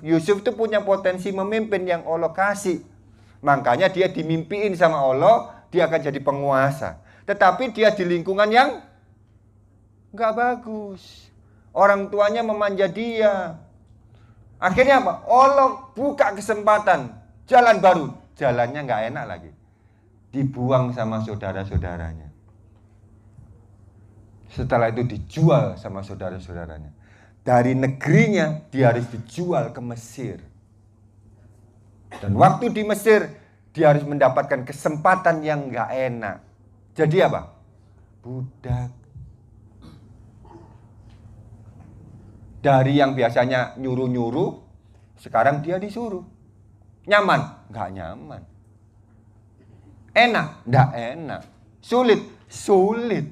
Yusuf itu punya potensi memimpin yang Allah kasih. Makanya dia dimimpiin sama Allah, dia akan jadi penguasa. Tetapi dia di lingkungan yang nggak bagus. Orang tuanya memanja dia. Akhirnya apa? Allah buka kesempatan, jalan baru. Jalannya nggak enak lagi. Dibuang sama saudara-saudaranya. Setelah itu dijual sama saudara-saudaranya. Dari negerinya dia harus dijual ke Mesir. Dan waktu di Mesir dia harus mendapatkan kesempatan yang nggak enak. Jadi apa? Budak. Dari yang biasanya nyuruh-nyuruh, sekarang dia disuruh. Nyaman? Nggak nyaman. Enak? Nggak enak. Sulit? Sulit.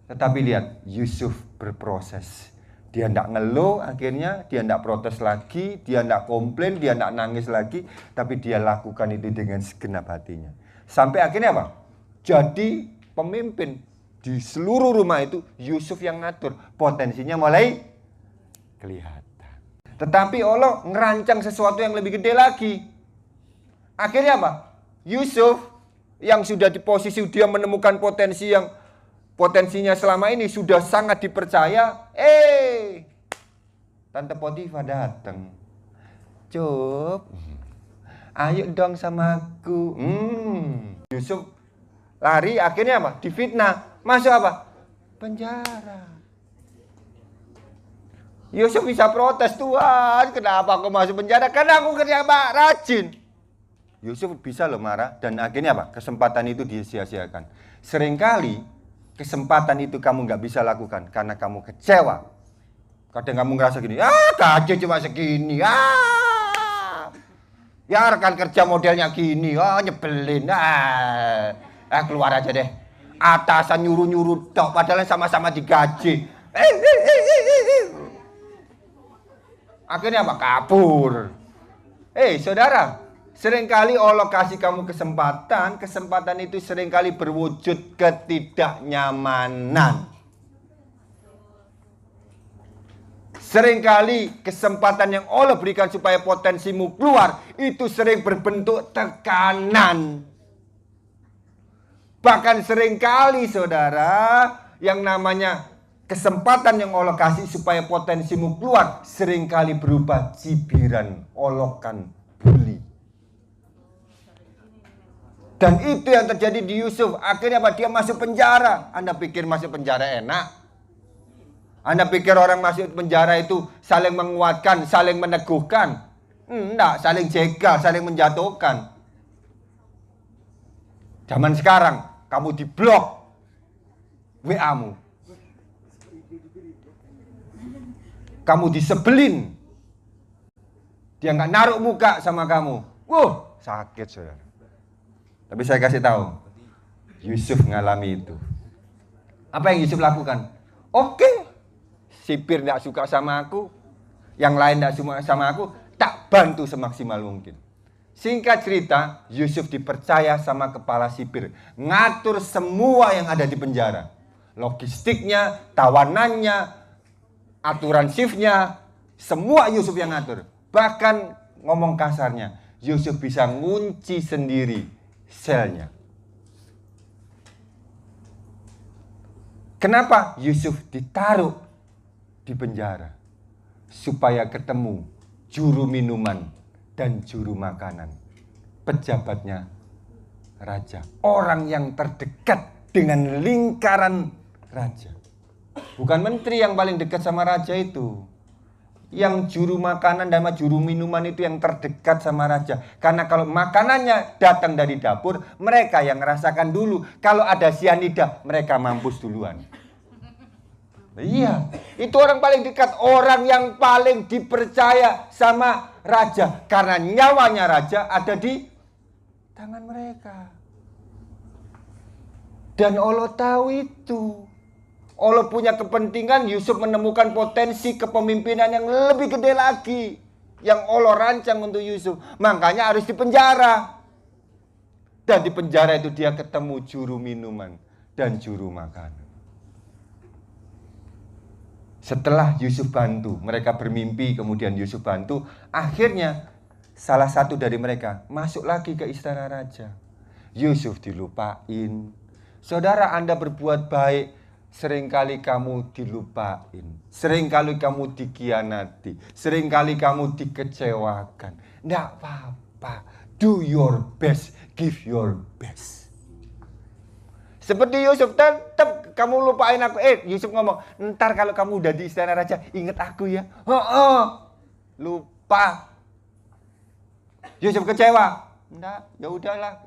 Tetapi lihat, Yusuf berproses. Dia tidak ngeluh, akhirnya dia tidak protes lagi, dia tidak komplain, dia tidak nangis lagi, tapi dia lakukan itu dengan segenap hatinya. Sampai akhirnya apa? Jadi pemimpin di seluruh rumah itu Yusuf yang ngatur. Potensinya mulai kelihatan. Tetapi Allah ngerancang sesuatu yang lebih gede lagi. Akhirnya apa? Yusuf yang sudah di posisi dia menemukan potensinya selama ini sudah sangat dipercaya. Tante Potifar datang. Cup, ayo dong sama aku. Yusuf lari, akhirnya apa? Difitnah. Masuk apa? Penjara. Yusuf bisa protes, Tuhan, kenapa aku masuk penjara? Karena aku kerja rajin. Yusuf bisa loh marah, dan akhirnya apa? Kesempatan itu disia-siakan. Seringkali kesempatan itu kamu nggak bisa lakukan karena kamu kecewa. Kadang kamu ngerasa gini, gaji cuma segini, ya rekan kerja modelnya gini, nyebelin, keluar aja deh. Atasan nyuruh-nyuruh dok, padahal sama-sama digaji. Akhirnya apa? Kabur. Saudara, seringkali Allah kasih kamu kesempatan itu seringkali berwujud ketidaknyamanan. Seringkali kesempatan yang Allah berikan supaya potensimu keluar, itu sering berbentuk tekanan. Bahkan seringkali saudara, yang namanya kesempatan yang Allah kasih supaya potensimu keluar, seringkali berubah cibiran, olokan, bully. Dan itu yang terjadi di Yusuf. Akhirnya apa? Dia masuk penjara. Anda pikir masuk penjara enak? Anda pikir orang masuk penjara itu saling menguatkan, saling meneguhkan? Enggak, saling jegal, saling menjatuhkan. Zaman sekarang, kamu diblok WA-mu. Kamu disebelin. Dia nggak naruh muka sama kamu. Sakit saudara. Tapi saya kasih tahu, Yusuf ngalami itu. Apa yang Yusuf lakukan? Oke, sipir tidak suka sama aku, yang lain tidak suka sama aku, tak bantu semaksimal mungkin. Singkat cerita, Yusuf dipercaya sama kepala sipir, ngatur semua yang ada di penjara. Logistiknya, tawanannya, aturan shiftnya, semua Yusuf yang ngatur. Bahkan ngomong kasarnya, Yusuf bisa ngunci sendiri selnya. Kenapa Yusuf ditaruh di penjara? Supaya ketemu juru minuman dan juru makanan, pejabatnya raja, orang yang terdekat dengan lingkaran raja. Bukan menteri yang paling dekat sama raja itu. Yang juru makanan dan juru minuman itu yang terdekat sama raja. Karena kalau makanannya datang dari dapur, mereka yang merasakan dulu. Kalau ada sianida, mereka mampus duluan. Iya, itu orang paling dekat, orang yang paling dipercaya sama raja. Karena nyawanya raja ada di tangan mereka. Dan Allah tahu itu. Allah punya kepentingan Yusuf menemukan potensi kepemimpinan yang lebih gede lagi. Yang Allah rancang untuk Yusuf. Makanya harus dipenjara. Dan di penjara itu dia ketemu juru minuman dan juru makanan. Setelah Yusuf bantu, mereka bermimpi, kemudian Yusuf bantu, akhirnya salah satu dari mereka masuk lagi ke istana raja. Yusuf dilupain. Saudara, Anda berbuat baik, seringkali kamu dilupain. Seringkali kamu dikhianati. Seringkali kamu dikecewakan. Nggak apa-apa. Do your best. Give your best. Seperti Yusuf, tetap kamu lupain aku. Yusuf ngomong, ntar kalau kamu udah di istana raja, ingat aku ya. Lupa. Yusuf kecewa. Enggak, ya udahlah.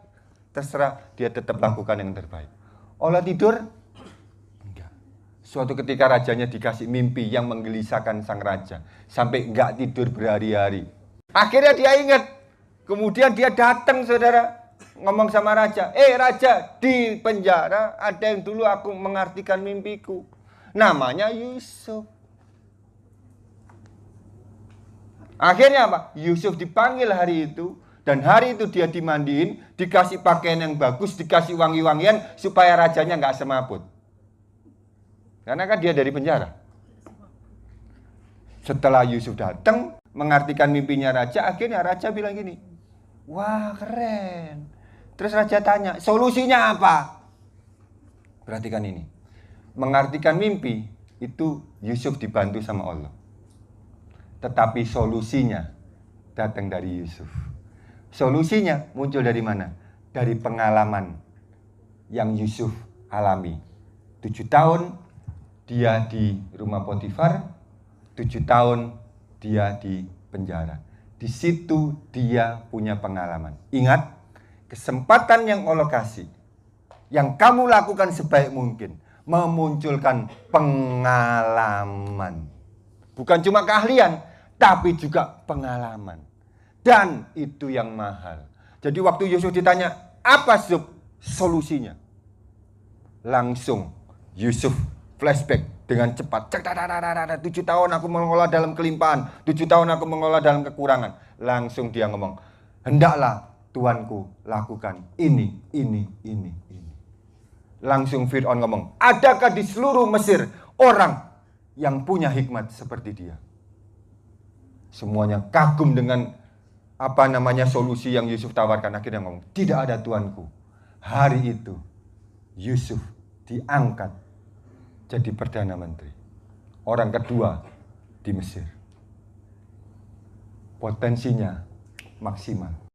Terserah, dia tetap lakukan yang terbaik. Olah tidur? Enggak. Suatu ketika rajanya dikasih mimpi yang menggelisahkan sang raja. Sampai enggak tidur berhari-hari. Akhirnya dia ingat. Kemudian dia datang, saudara. Ngomong sama raja, raja, di penjara ada yang dulu aku mengartikan mimpiku. Namanya Yusuf. Akhirnya apa? Yusuf dipanggil hari itu. Dan hari itu dia dimandiin, dikasih pakaian yang bagus, dikasih wangi-wangian, supaya rajanya nggak semaput. Karena kan dia dari penjara. Setelah Yusuf datang, mengartikan mimpinya raja, akhirnya raja bilang gini, wah keren. Terus raja tanya, solusinya apa? Perhatikan ini. Mengartikan mimpi, itu Yusuf dibantu sama Allah. Tetapi solusinya datang dari Yusuf. Solusinya muncul dari mana? Dari pengalaman yang Yusuf alami. 7 tahun dia di rumah Potifar, 7 tahun dia di penjara. Di situ dia punya pengalaman. Ingat, kesempatan yang Allah kasih, yang kamu lakukan sebaik mungkin, memunculkan pengalaman. Bukan cuma keahlian, tapi juga pengalaman. Dan itu yang mahal. Jadi waktu Yusuf ditanya, apa solusinya? Langsung Yusuf flashback dengan cepat. 7 tahun aku mengolah dalam kelimpahan, 7 tahun aku mengolah dalam kekurangan. Langsung dia ngomong, hendaklah Tuanku lakukan ini. Langsung Fir'aun ngomong, adakah di seluruh Mesir orang yang punya hikmat seperti dia? Semuanya kagum dengan solusi yang Yusuf tawarkan. Akhirnya ngomong, tidak ada Tuanku. Hari itu Yusuf diangkat jadi Perdana Menteri. Orang kedua di Mesir. Potensinya maksimal.